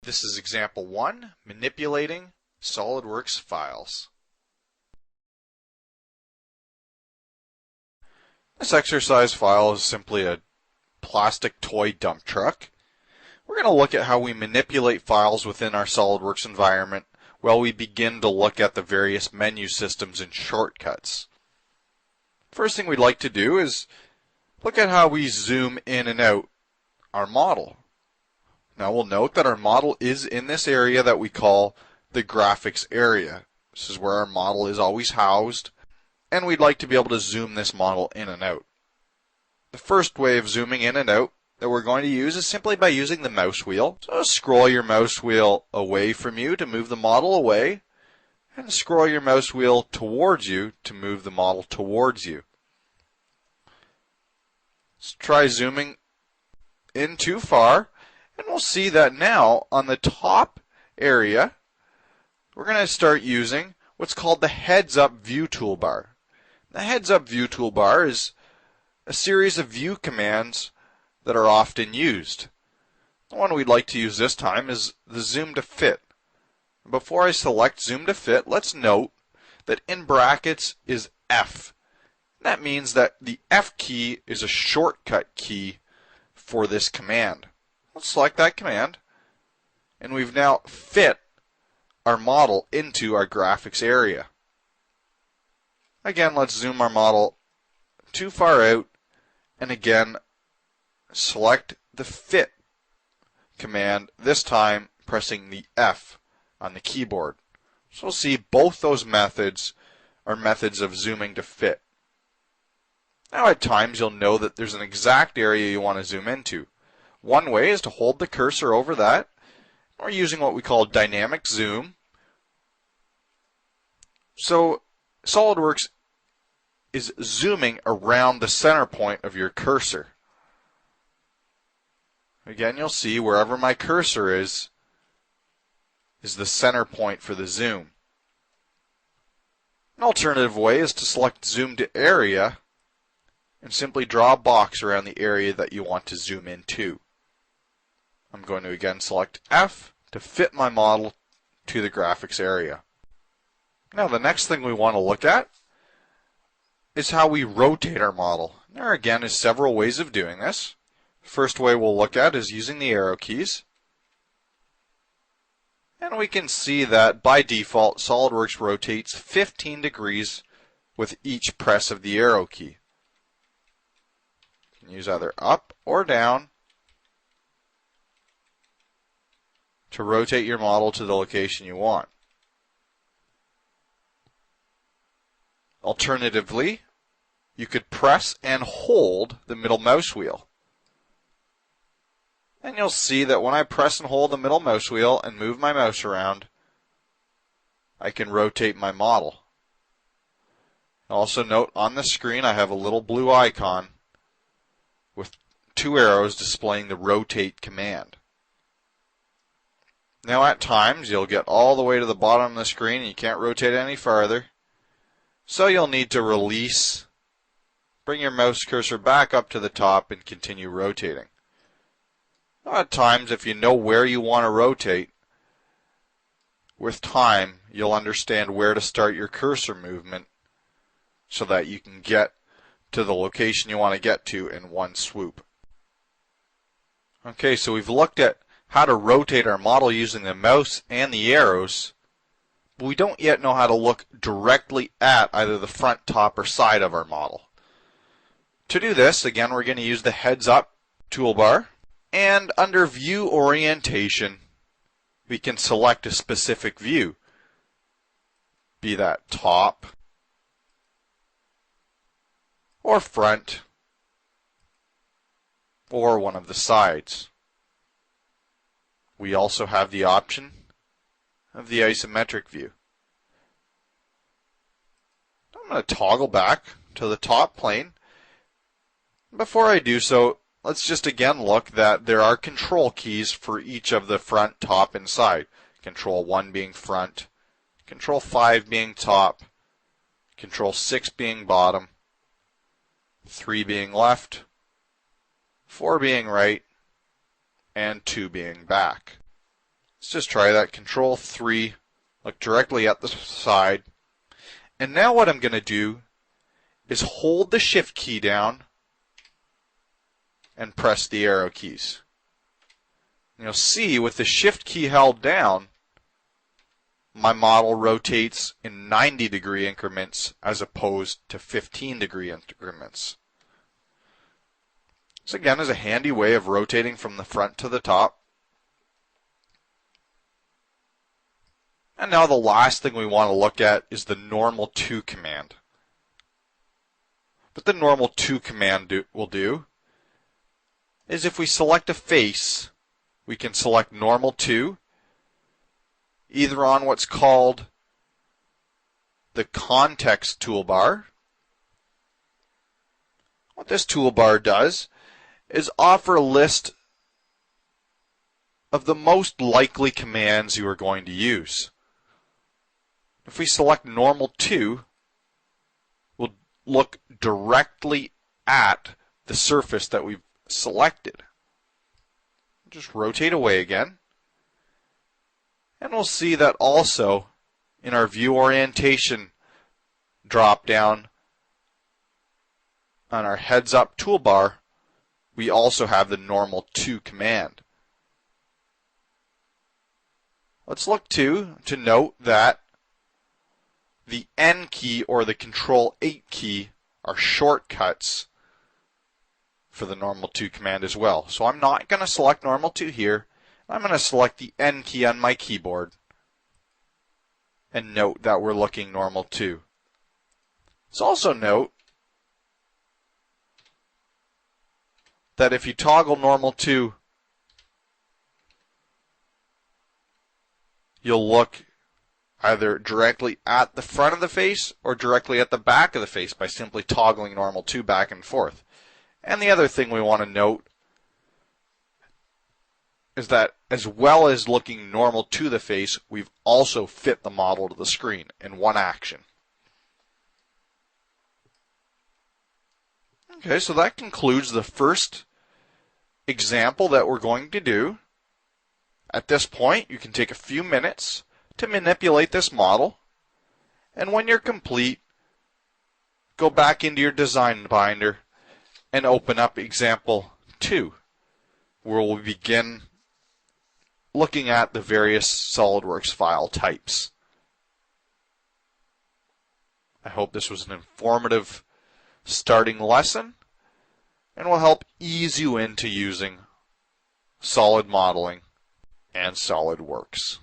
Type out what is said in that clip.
This is example 1, manipulating SOLIDWORKS files. This exercise file is simply a plastic toy dump truck. We're going to look at how we manipulate files within our SOLIDWORKS environment while we begin to look at the various menu systems and shortcuts. First thing we'd like to do is look at how we zoom in and out our model. Now we'll note that our model is in this area that we call the graphics area. This is where our model is always housed, and we'd like to be able to zoom this model in and out. The first way of zooming in and out that we're going to use is simply by using the mouse wheel. So scroll your mouse wheel away from you to move the model away, and scroll your mouse wheel towards you to move the model towards you. Let's try zooming in too far, and we'll see that now on the top area, we're going to start using what's called the heads-up view toolbar. The heads-up view toolbar is a series of view commands that are often used. The one we'd like to use this time is the zoom to fit. Before I select zoom to fit, let's note that in brackets is F. That means that the F key is a shortcut key for this command. Let's select that command, and we've now fit our model into our graphics area. Again, let's zoom our model too far out, and again, select the fit command, this time pressing the F on the keyboard. So we'll see both those methods are methods of zooming to fit. Now at times you'll know that there's an exact area you want to zoom into. One way is to hold the cursor over that. We're using what we call dynamic zoom. So SOLIDWORKS is zooming around the center point of your cursor. Again, you'll see wherever my cursor is the center point for the zoom. An alternative way is to select zoom to area and simply draw a box around the area that you want to zoom into. I'm going to again select F to fit my model to the graphics area. Now the next thing we want to look at is how we rotate our model. There again is several ways of doing this. First way we'll look at is using the arrow keys. And we can see that by default SOLIDWORKS rotates 15 degrees with each press of the arrow key. You can use either up or down to rotate your model to the location you want. Alternatively, you could press and hold the middle mouse wheel. And you'll see that when I press and hold the middle mouse wheel and move my mouse around, I can rotate my model. Also note on the screen I have a little blue icon with two arrows displaying the rotate command. Now at times you'll get all the way to the bottom of the screen and you can't rotate any farther. So you'll need to release, bring your mouse cursor back up to the top and continue rotating. Now at times if you know where you want to rotate, with time you'll understand where to start your cursor movement so that you can get to the location you want to get to in one swoop. Okay, so we've looked at how to rotate our model using the mouse and the arrows, but we don't yet know how to look directly at either the front, top, or side of our model. To do this, again, we're going to use the heads-up toolbar, and under view orientation, we can select a specific view, be that top, or front, or one of the sides. We also have the option of the isometric view. I'm going to toggle back to the top plane. Before I do so, let's just again look that there are control keys for each of the front, top, and side. Control 1 being front, Control 5 being top, Control 6 being bottom, 3 being left, 4 being right, and 2 being back. Let's just try that. Control 3, look directly at the side. And now what I'm going to do is hold the Shift key down and press the arrow keys. You'll see with the Shift key held down, my model rotates in 90-degree increments as opposed to 15-degree increments. This again is a handy way of rotating from the front to the top. And now the last thing we want to look at is the normal to command. What the normal to command will do is if we select a face, we can select normal to, either on what's called the context toolbar. What this toolbar does is offer a list of the most likely commands you are going to use. If we select normal to, we'll look directly at the surface that we've selected. Just rotate away again. And we'll see that also in our view orientation drop down on our heads up toolbar, we also have the normal to command. Let's look to note that the N key or the Control 8 key are shortcuts for the normal to command as well. So I'm not going to select normal to here. I'm going to select the N key on my keyboard and note that we're looking normal to. Let's also note that if you toggle normal to, you'll look either directly at the front of the face or directly at the back of the face by simply toggling normal to back and forth. And the other thing we want to note is that as well as looking normal to the face, we've also fit the model to the screen in one action. Okay, so that concludes the first example that we're going to do. At this point, you can take a few minutes to manipulate this model, and when you're complete, go back into your design binder and open up example 2, where we'll begin looking at the various SOLIDWORKS file types. I hope this was an informative starting lesson and will help ease you into using solid modeling and SOLIDWORKS.